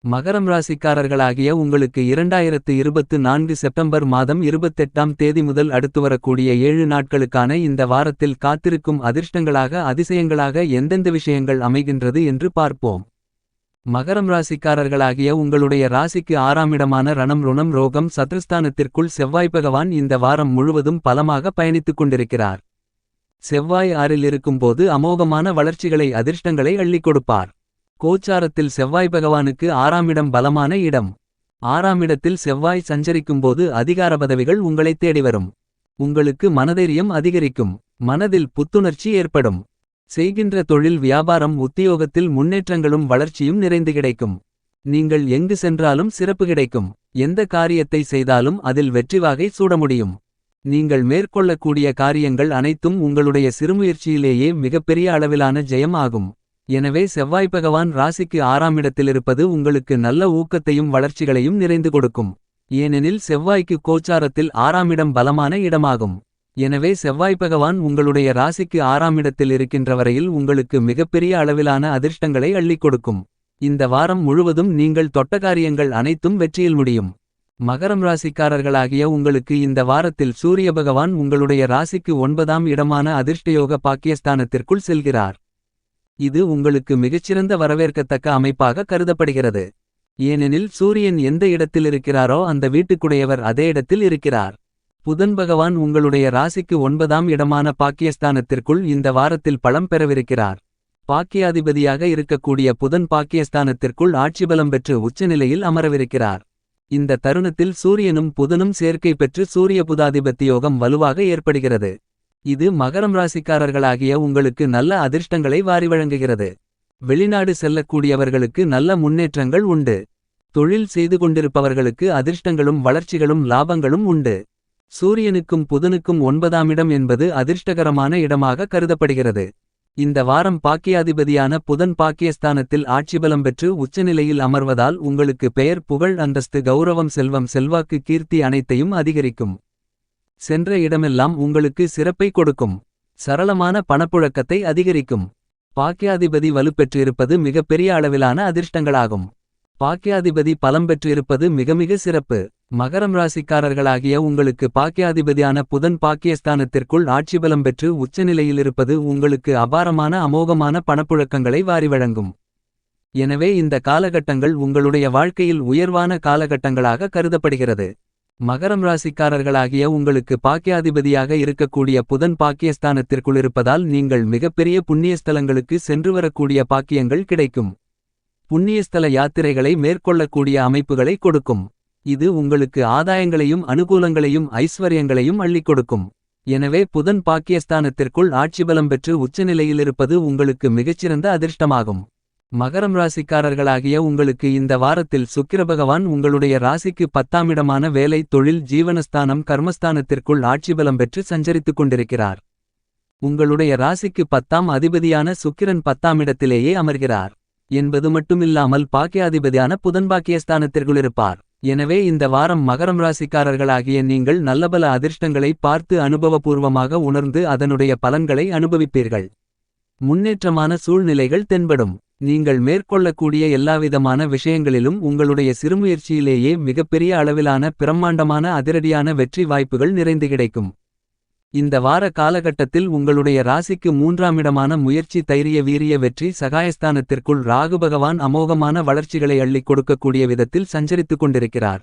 மகரம் ராசிக்காரர்களாகிய உங்களுக்கு 2024 செப்டம்பர் மாதம் 28ஆம் தேதி முதல் அடுத்து வரக்கூடிய 7 நாட்களுக்கான இந்த வாரத்தில் காத்திருக்கும் அதிர்ஷ்டங்களாக அதிசயங்களாக எந்தெந்த விஷயங்கள் அமைகின்றது என்று பார்ப்போம். மகரம் ராசிக்காரர்களாகிய உங்களுடைய ராசிக்கு 6ஆம் இடமான ரணம் ருணம் ரோகம் சத்ருஸ்தானத்திற்குள் செவ்வாய் பகவான் இந்த வாரம் முழுவதும் பலமாக பயணித்துக் கொண்டிருக்கிறார். செவ்வாய் 6இல் இருக்கும்போது அமோகமான வளர்ச்சிகளை அதிர்ஷ்டங்களை அள்ளிக் கொடுப்பார். கோச்சாரத்தில் செவ்வாய் பகவானுக்கு 6ஆம் இடம் பலமான இடம். 6ஆம் இடத்தில் செவ்வாய் சஞ்சரிக்கும்போது அதிகார பதவிகள் உங்களைத் தேடிவரும். உங்களுக்கு மனதைரியம் அதிகரிக்கும். மனதில் புத்துணர்ச்சி ஏற்படும். செய்கின்ற தொழில் வியாபாரம் உத்தியோகத்தில் முன்னேற்றங்களும் வளர்ச்சியும் நிறைந்து கிடைக்கும். நீங்கள் எங்கு சென்றாலும் சிறப்பு கிடைக்கும். எந்த காரியத்தை செய்தாலும் அதில் வெற்றிவாகை சூட முடியும். நீங்கள் மேற்கொள்ளக்கூடிய காரியங்கள் அனைத்தும் உங்களுடைய சிறுமுயற்சியிலேயே மிகப்பெரிய அளவிலான ஜெயம் ஆகும். எனவே செவ்வாய் பகவான் ராசிக்கு 6ஆம் இடத்திலிருப்பது உங்களுக்கு நல்ல ஊக்கத்தையும் வளர்ச்சிகளையும் நிறைந்து கொடுக்கும். ஏனெனில் செவ்வாய்க்கு கோச்சாரத்தில் 6ஆம் இடம் பலமான இடமாகும். எனவே செவ்வாய் பகவான் உங்களுடைய ராசிக்கு 6ஆம் இடத்தில் இருக்கின்ற வரையில் உங்களுக்கு மிகப்பெரிய அளவிலான அதிர்ஷ்டங்களை அள்ளிக் கொடுக்கும். இந்த வாரம் முழுவதும் நீங்கள் தொட்ட காரியங்கள் அனைத்தும் வெற்றியில் முடியும். மகரம் ராசிக்காரர்களாகிய உங்களுக்கு இந்த வாரத்தில் சூரிய பகவான் உங்களுடைய ராசிக்கு 9ஆம் இடமான அதிர்ஷ்டயோக பாக்கியஸ்தானத்திற்குள் செல்கிறார். இது உங்களுக்கு மிகச்சிறந்த வரவேற்கத்தக்க அமைப்பாக கருதப்படுகிறது. ஏனெனில் சூரியன் எந்த இடத்தில் இருக்கிறாரோ அந்த வீட்டுக்குடையவர் அதே இடத்தில் இருக்கிறார். புதன் பகவான் உங்களுடைய ராசிக்கு 9ஆம் இடமான பாக்கியஸ்தானத்திற்குள் இந்த வாரத்தில் பலம் பெறவிருக்கிறார். பாக்கியாதிபதியாக இருக்கக்கூடிய புதன் பாக்கியஸ்தானத்திற்குள் ஆட்சிபலம் பெற்று உச்சநிலையில் அமரவிருக்கிறார். இந்த தருணத்தில் சூரியனும் புதனும் சேர்க்கை பெற்று சூரிய புதாதிபத்தியோகம் வலுவாக ஏற்படுகிறது. இது மகரம் ராசிக்காரர்களாகிய உங்களுக்கு நல்ல அதிர்ஷ்டங்களை வாரி வழங்குகிறது. வெளிநாடு செல்லக்கூடியவர்களுக்கு நல்ல முன்னேற்றங்கள் உண்டு. தொழில் செய்து கொண்டிருப்பவர்களுக்கு அதிர்ஷ்டங்களும் வளர்ச்சிகளும் லாபங்களும் உண்டு. சூரியனுக்கும் புதனுக்கும் 9ஆம் இடம் என்பது அதிர்ஷ்டகரமான இடமாக கருதப்படுகிறது. இந்த வாரம் பாக்கியாதிபதியான புதன் பாக்கியஸ்தானத்தில் ஆட்சிபலம் பெற்று உச்சநிலையில் அமர்வதால் உங்களுக்கு பெயர் புகழ் அந்தஸ்து கௌரவம் செல்வம் செல்வாக்கு கீர்த்தி அனைத்தையும் அதிகரிக்கும். சென்ற இடமெல்லாம் உங்களுக்கு சிறப்பை கொடுக்கும். சரளமான பணப்புழக்கத்தை அதிகரிக்கும். பாக்கியாதிபதி வலுப்பெற்றிருப்பது மிகப்பெரிய அளவிலான அதிர்ஷ்டங்களாகும். பாக்கியாதிபதி பலம் பெற்றிருப்பது மிக சிறப்பு. மகரம் ராசிக்காரர்களாகிய உங்களுக்கு பாக்கியாதிபதியான புதன் பாக்கியஸ்தானத்திற்குள் ஆட்சிபலம் பெற்று உச்சநிலையிலிருப்பது உங்களுக்கு அபாரமான அமோகமான பணப்புழக்கங்களை வாரி வழங்கும். எனவே இந்த காலகட்டங்கள் உங்களுடைய வாழ்க்கையில் உயர்வான காலகட்டங்களாக கருதப்படுகிறது. மகரம் ராசிக்காரர்களாகிய உங்களுக்கு பாக்கியாதிபதியாக இருக்கக்கூடிய புதன் பாக்கியஸ்தானத்திற்குள் இருப்பதால் நீங்கள் மிகப்பெரிய புண்ணியஸ்தலங்களுக்கு சென்று வரக்கூடிய பாக்கியங்கள் கிடைக்கும். புண்ணியஸ்தல யாத்திரைகளை மேற்கொள்ளக்கூடிய அமைப்புகளை கொடுக்கும். இது உங்களுக்கு ஆதாயங்களையும் அனுகூலங்களையும் ஐஸ்வர்யங்களையும் அள்ளிக் கொடுக்கும். எனவே புதன் பாக்கியஸ்தானத்திற்குள் ஆட்சிபலம் பெற்று உச்சநிலையிலிருப்பது உங்களுக்கு மிகச்சிறந்த அதிர்ஷ்டமாகும். மகரம் ராசிக்காரர்களாகிய உங்களுக்கு இந்த வாரத்தில் சுக்கிரபகவான் உங்களுடைய ராசிக்கு 10ஆம் இடமான வேலை தொழில் ஜீவனஸ்தானம் கர்மஸ்தானத்திற்குள் ஆட்சிபலம் பெற்று சஞ்சரித்துக் கொண்டிருக்கிறார். உங்களுடைய ராசிக்கு 10ஆம் அதிபதியான சுக்கிரன் 10ஆம் இடத்திலேயே அமர்கிறார் என்பது மட்டுமில்லாமல் பாக்கியாதிபதியான புதன் பாக்கியஸ்தானத்திற்குள் இருப்பார். எனவே இந்த வாரம் மகரம் ராசிக்காரர்களாகிய நீங்கள் நல்லபல அதிர்ஷ்டங்களை பார்த்து அனுபவபூர்வமாக உணர்ந்து அதனுடைய பலன்களை அனுபவிப்பீர்கள். முன்னேற்றமான சூழ்நிலைகள் தென்படும். நீங்கள் மேற்கொள்ளக்கூடிய எல்லாவிதமான விஷயங்களிலும் உங்களுடைய சிறுமுயற்சியிலேயே மிகப்பெரிய அளவிலான பிரம்மாண்டமான அதிரடியான வெற்றி வாய்ப்புகள் நிறைந்து கிடைக்கும். இந்த வார காலகட்டத்தில் உங்களுடைய ராசிக்கு 3ஆம் இடமான முயற்சி தைரிய வீரிய வெற்றி சகாயஸ்தானத்திற்குள் ராகு பகவான் அமோகமான வளர்ச்சிகளை அள்ளிக் கொடுக்கக்கூடிய விதத்தில் சஞ்சரித்துக் கொண்டிருக்கிறார்.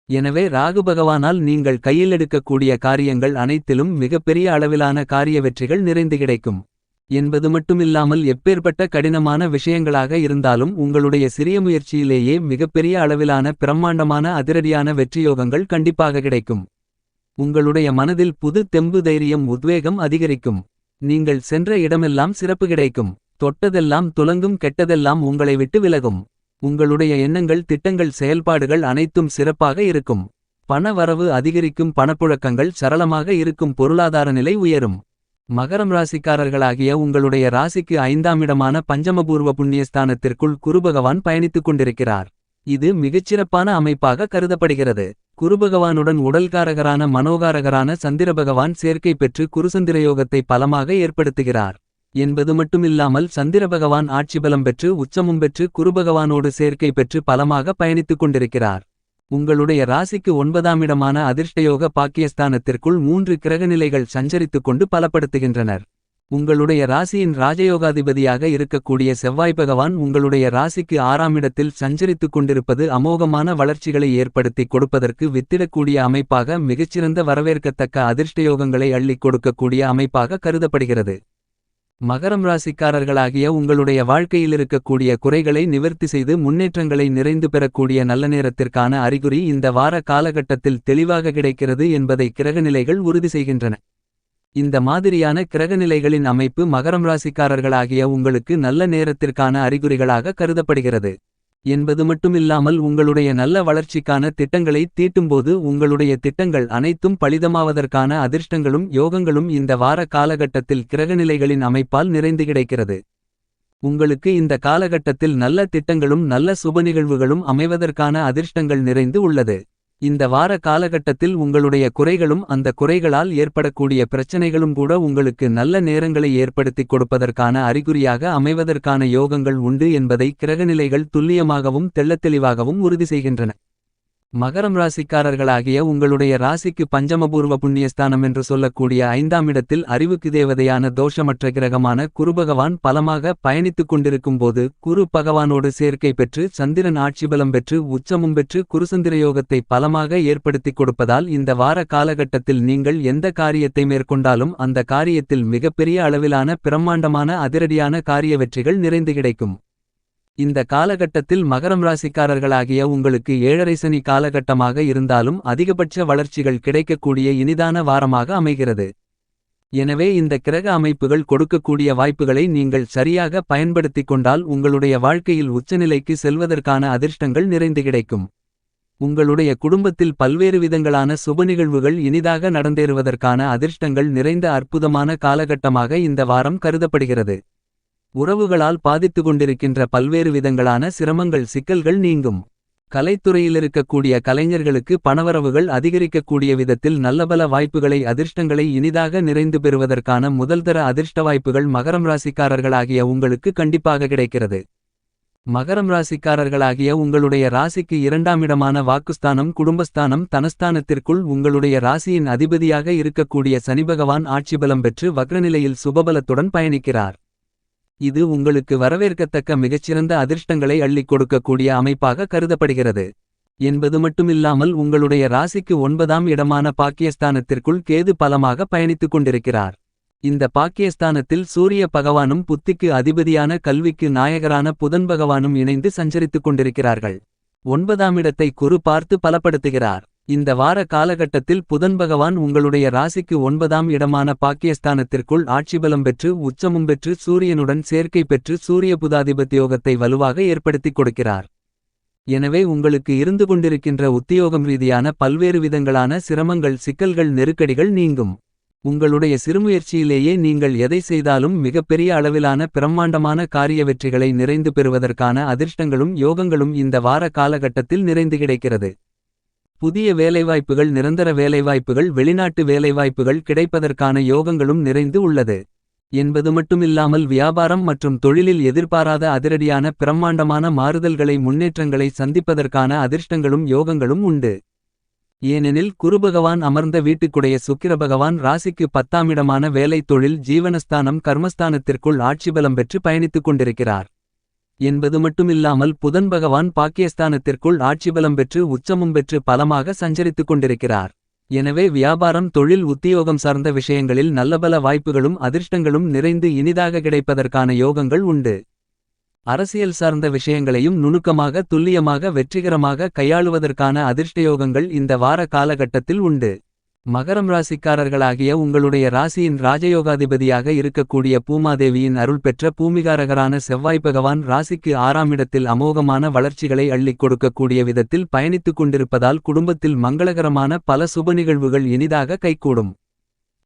எனவே ராகு பகவானால் நீங்கள் கையில் எடுக்கக்கூடிய காரியங்கள் அனைத்திலும் மிகப்பெரிய அளவிலான காரிய வெற்றிகள் நிறைந்து கிடைக்கும் என்பது மட்டுமில்லாமல் எப்பேற்பட்ட கடினமான விஷயங்களாக இருந்தாலும் உங்களுடைய சிறிய முயற்சியிலேயே மிகப்பெரிய அளவிலான பிரம்மாண்டமான அதிரடியான வெற்றியோகங்கள் கண்டிப்பாக கிடைக்கும். உங்களுடைய மனதில் புது தெம்பு தைரியம் உத்வேகம் அதிகரிக்கும். நீங்கள் சென்ற இடமெல்லாம் சிறப்பு கிடைக்கும். தொட்டதெல்லாம் துலங்கும் கெட்டதெல்லாம் உங்களை விட்டு விலகும். உங்களுடைய எண்ணங்கள் திட்டங்கள் செயல்பாடுகள் அனைத்தும் சிறப்பாக இருக்கும். பண வரவு அதிகரிக்கும். பணப்புழக்கங்கள் சரளமாக இருக்கும். பொருளாதார நிலை உயரும். மகரம் ராசிக்காரர்களாகிய உங்களுடைய ராசிக்கு 5ஆம் இடமான பஞ்சமபூர்வ புண்ணியஸ்தானத்திற்குள் குருபகவான் பயணித்துக் கொண்டிருக்கிறார். இது மிகச்சிறப்பான அமைப்பாக கருதப்படுகிறது. குருபகவானுடன் உடல்காரகரான மனோகாரகரான சந்திரபகவான் சேர்க்கை பெற்று குருசந்திரயோகத்தை பலமாக ஏற்படுத்துகிறார். என்பது மட்டுமில்லாமல் சந்திரபகவான் ஆட்சிபலம் பெற்று உச்சமும் பெற்று குருபகவானோடு சேர்க்கை பெற்று பலமாக பயணித்துக் கொண்டிருக்கிறார். உங்களுடைய ராசிக்கு 9ஆம் இடமான அதிர்ஷ்டயோக பாக்கியஸ்தானத்திற்குள் 3 கிரகநிலைகள் சஞ்சரித்துக் கொண்டு பலப்படுத்துகின்றனர். உங்களுடைய ராசியின் ராஜயோகாதிபதியாக இருக்கக்கூடிய செவ்வாய் பகவான் உங்களுடைய ராசிக்கு 6ஆம் இடத்தில் சஞ்சரித்துக் கொண்டிருப்பது அமோகமான வளர்ச்சிகளை ஏற்படுத்திக் கொடுப்பதற்கு வித்திடக்கூடிய அமைப்பாக மிகச்சிறந்த வரவேற்கத்தக்க அதிர்ஷ்டயோகங்களை அள்ளிக் கொடுக்கக்கூடிய அமைப்பாக கருதப்படுகிறது. மகரம் ராசிக்காரர்களாகிய உங்களுடைய வாழ்க்கையிலிருக்கக்கூடிய குறைகளை நிவர்த்தி செய்து முன்னேற்றங்களை நிறைந்து பெறக்கூடிய நல்ல நேரத்திற்கான அறிகுறி இந்த வார காலகட்டத்தில் தெளிவாக கிடைக்கிறது என்பதை கிரகநிலைகள் உறுதி செய்கின்றன. இந்த மாதிரியான கிரகநிலைகளின் அமைப்பு மகரம் ராசிக்காரர்களாகிய உங்களுக்கு நல்ல நேரத்திற்கான அறிகுறிகளாக கருதப்படுகிறது. என்பது மட்டுமில்லாமல் உங்களுடைய நல்ல வளர்ச்சிக்கான திட்டங்களை தீட்டும்போது உங்களுடைய திட்டங்கள் அனைத்தும் பலிதமாவதற்கான அதிர்ஷ்டங்களும் யோகங்களும் இந்த வார காலகட்டத்தில் கிரகநிலைகளின் அமைப்பால் நிறைந்து கிடைக்கிறது. உங்களுக்கு இந்த காலகட்டத்தில் நல்ல திட்டங்களும் நல்ல சுப நிகழ்வுகளும் அமைவதற்கான அதிர்ஷ்டங்கள் நிறைந்து உள்ளது. இந்த வார காலகட்டத்தில் உங்களுடைய குறைகளும் அந்த குறைகளால் ஏற்படக்கூடிய பிரச்சனைகளும் கூட உங்களுக்கு நல்ல நேரங்களை ஏற்படுத்திக் கொடுப்பதற்கான அறிகுறியாக அமைவதற்கான யோகங்கள் உண்டு என்பதை கிரகநிலைகள் துல்லியமாகவும் தெள்ளத்தெளிவாகவும் உறுதி செய்கின்றன. மகரம் ராசிக்காரர்களாகிய உங்களுடைய ராசிக்கு பஞ்சமபூர்வ புண்ணியஸ்தானம் என்று சொல்லக்கூடிய 5ஆம் இடத்தில் அறிவுக்கு தேவதையான தோஷமற்ற கிரகமான குருபகவான் பலமாக பயணித்துக் கொண்டிருக்கும் போது குரு பகவானோடு சேர்க்கை பெற்று சந்திரன் ஆட்சிபலம் பெற்று உச்சமும் பெற்று குருசந்திரயோகத்தை பலமாக ஏற்படுத்திக் கொடுப்பதால் இந்த வார காலகட்டத்தில் நீங்கள் எந்த காரியத்தை மேற்கொண்டாலும் அந்த காரியத்தில் மிகப்பெரிய அளவிலான பிரம்மாண்டமான அதிரடியான காரிய வெற்றிகள் நிறைந்து கிடைக்கும். இந்த காலகட்டத்தில் மகரம் ராசிக்காரர்களாகிய உங்களுக்கு 7.5 சனி காலகட்டமாக இருந்தாலும் அதிகபட்ச வளர்ச்சிகள் கிடைக்கக்கூடிய இனிதான வாரமாக அமைகிறது. எனவே இந்த கிரக அமைப்புகள் கொடுக்கக்கூடிய வாய்ப்புகளை நீங்கள் சரியாக பயன்படுத்திக் கொண்டால் உங்களுடைய வாழ்க்கையில் உச்சநிலைக்கு செல்வதற்கான அதிர்ஷ்டங்கள் நிறைந்து கிடைக்கும். உங்களுடைய குடும்பத்தில் பல்வேறு விதங்களான சுப நிகழ்வுகள் இனிதாக நடந்தேறுவதற்கான அதிர்ஷ்டங்கள் நிறைந்த அற்புதமான காலகட்டமாக இந்த வாரம் கருதப்படுகிறது. உறவுகளால் பாதித்து கொண்டிருக்கின்ற பல்வேறு விதங்களான சிரமங்கள் சிக்கல்கள் நீங்கும். கலைத்துறையிலிருக்கக்கூடிய கலைஞர்களுக்கு பணவரவுகள் அதிகரிக்கக்கூடிய விதத்தில் நல்லபல வாய்ப்புகளை அதிர்ஷ்டங்களை இனிதாக நிறைந்து பெறுவதற்கான முதல்தர அதிர்ஷ்ட வாய்ப்புகள் மகரம் ராசிக்காரர்களாகிய உங்களுக்கு கண்டிப்பாக கிடைக்கிறது. மகரம் ராசிக்காரர்களாகிய உங்களுடைய ராசிக்கு 2ஆம் இடமான வாக்குஸ்தானம் குடும்பஸ்தானம் தனஸ்தானத்திற்குள் உங்களுடைய ராசியின் அதிபதியாக இருக்கக்கூடிய சனிபகவான் ஆட்சிபலம் பெற்று வக்ரநிலையில் சுபபலத்துடன் பயணிக்கிறார். இது உங்களுக்கு வரவேற்கத்தக்க மிகச்சிறந்த அதிர்ஷ்டங்களை அள்ளிக் கொடுக்கக்கூடிய அமைப்பாக கருதப்படுகிறது. என்பது மட்டுமில்லாமல் உங்களுடைய ராசிக்கு 9ஆம் இடமான பாக்கியஸ்தானத்திற்குள் கேது பலமாக பயணித்துக் கொண்டிருக்கிறார். இந்த பாக்கியஸ்தானத்தில் சூரிய பகவானும் புத்திக்கு அதிபதியான கல்விக்கு நாயகரான புதன் பகவானும் இணைந்து சஞ்சரித்துக் கொண்டிருக்கிறார்கள். 9ஆம் இடத்தை குரு பார்த்து பலப்படுத்துகிறார். இந்த வார காலகட்டத்தில் புதன் பகவான் உங்களுடைய ராசிக்கு 9ஆம் இடமான பாக்கியஸ்தானத்திற்குள் ஆட்சிபலம் பெற்று உச்சமும் பெற்று சூரியனுடன் சேர்க்கை பெற்று சூரிய புதாதிபத்தியோகத்தை வலுவாக ஏற்படுத்திக் கொடுக்கிறார். எனவே உங்களுக்கு இருந்து கொண்டிருக்கின்ற உத்தியோகம் ரீதியான பல்வேறு விதங்களான சிரமங்கள் சிக்கல்கள் நெருக்கடிகள் நீங்கும். உங்களுடைய சிறுமுயற்சியிலேயே நீங்கள் எதை செய்தாலும் மிகப்பெரிய அளவிலான பிரம்மாண்டமான காரிய வெற்றிகளை நிறைந்து பெறுவதற்கான அதிர்ஷ்டங்களும் யோகங்களும் இந்த வார காலகட்டத்தில் நிறைந்து கிடைக்கிறது. புதிய வேலைவாய்ப்புகள் நிரந்தர வேலைவாய்ப்புகள் வெளிநாட்டு வேலைவாய்ப்புகள் கிடைப்பதற்கான யோகங்களும் நிறைந்து உள்ளது. என்பது மட்டுமில்லாமல் வியாபாரம் மற்றும் தொழிலில் எதிர்பாராத அதிரடியான பிரம்மாண்டமான மாறுதல்களை முன்னேற்றங்களை சந்திப்பதற்கான அதிர்ஷ்டங்களும் யோகங்களும் உண்டு. ஏனெனில் குருபகவான் அமர்ந்த வீட்டுக்குடைய சுக்கிரபகவான் ராசிக்கு 10ஆம் இடமான வேலை தொழில் ஜீவனஸ்தானம் கர்மஸ்தானத்திற்குள் ஆட்சிபலம் பெற்று பயணித்துக் கொண்டிருக்கிறார். என்பது மட்டுமில்லாமல் புதன் பகவான் பாக்கியஸ்தானத்திற்குள் ஆட்சிபலம் பெற்று உச்சமும் பெற்று பலமாக சஞ்சரித்துக் கொண்டிருக்கிறார். எனவே வியாபாரம் தொழில் உத்தியோகம் சார்ந்த விஷயங்களில் நல்லபல வாய்ப்புகளும் அதிர்ஷ்டங்களும் நிறைந்து இனிதாக கிடைப்பதற்கான யோகங்கள் உண்டு. அரசியல் சார்ந்த விஷயங்களையும் நுணுக்கமாக துல்லியமாக வெற்றிகரமாக கையாளுவதற்கான அதிர்ஷ்டயோகங்கள் இந்த வார காலகட்டத்தில் உண்டு. மகரம் ராசிக்காரர்களாகிய உங்களுடைய ராசியின் ராஜயோகாதிபதியாக இருக்கக்கூடிய பூமாதேவியின் அருள் பெற்ற பூமிகாரகரான செவ்வாய் பகவான் ராசிக்கு 6ஆம் இடத்தில் அமோகமான வளர்ச்சிகளை அள்ளிக் கொடுக்கக்கூடிய விதத்தில் பயணித்துக் கொண்டிருப்பதால் குடும்பத்தில் மங்களகரமான பல சுப நிகழ்வுகள் இனிதாக கைகூடும்.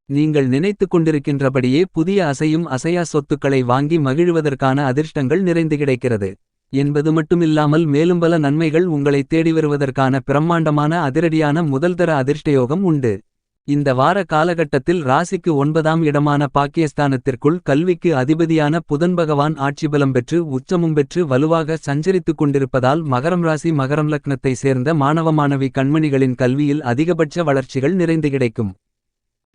நீங்கள் நினைத்துக் கொண்டிருக்கின்றபடியே புதிய அசையும் அசையா சொத்துக்களை வாங்கி மகிழ்வதற்கான அதிர்ஷ்டங்கள் நிறைந்து கிடைக்கிறது. என்பது மட்டுமில்லாமல் மேலும் பல நன்மைகள் உங்களை தேடி வருவதற்கான பிரம்மாண்டமான அதிரடியான முதல்தர அதிர்ஷ்டயோகம் உண்டு. இந்த வார காலகட்டத்தில் ராசிக்கு 9ஆம் இடமான பாக்கியஸ்தானத்திற்குள் கல்விக்கு அதிபதியான புதன் பகவான் ஆட்சிபலம் பெற்று உச்சமும் பெற்று வலுவாக சஞ்சரித்துக் கொண்டிருப்பதால் மகரம் ராசி மகரம் லக்னத்தை சேர்ந்த மாணவ மாணவி கண்மணிகளின் கல்வியில் அதிகபட்ச வளர்ச்சிகள் நிறைந்து கிடைக்கும்.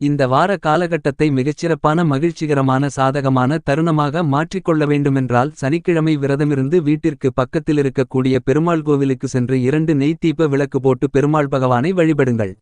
இந்த வார காலகட்டத்தை மிகச்சிறப்பான மகிழ்ச்சிகரமான சாதகமான தருணமாக மாற்றிக்கொள்ள வேண்டுமென்றால் சனிக்கிழமை விரதமிருந்து வீட்டிற்கு பக்கத்தில் இருக்கக்கூடிய பெருமாள் கோவிலுக்கு சென்று 2 நெய் தீப விளக்கு போட்டு பெருமாள் பகவானை வழிபடுங்கள்.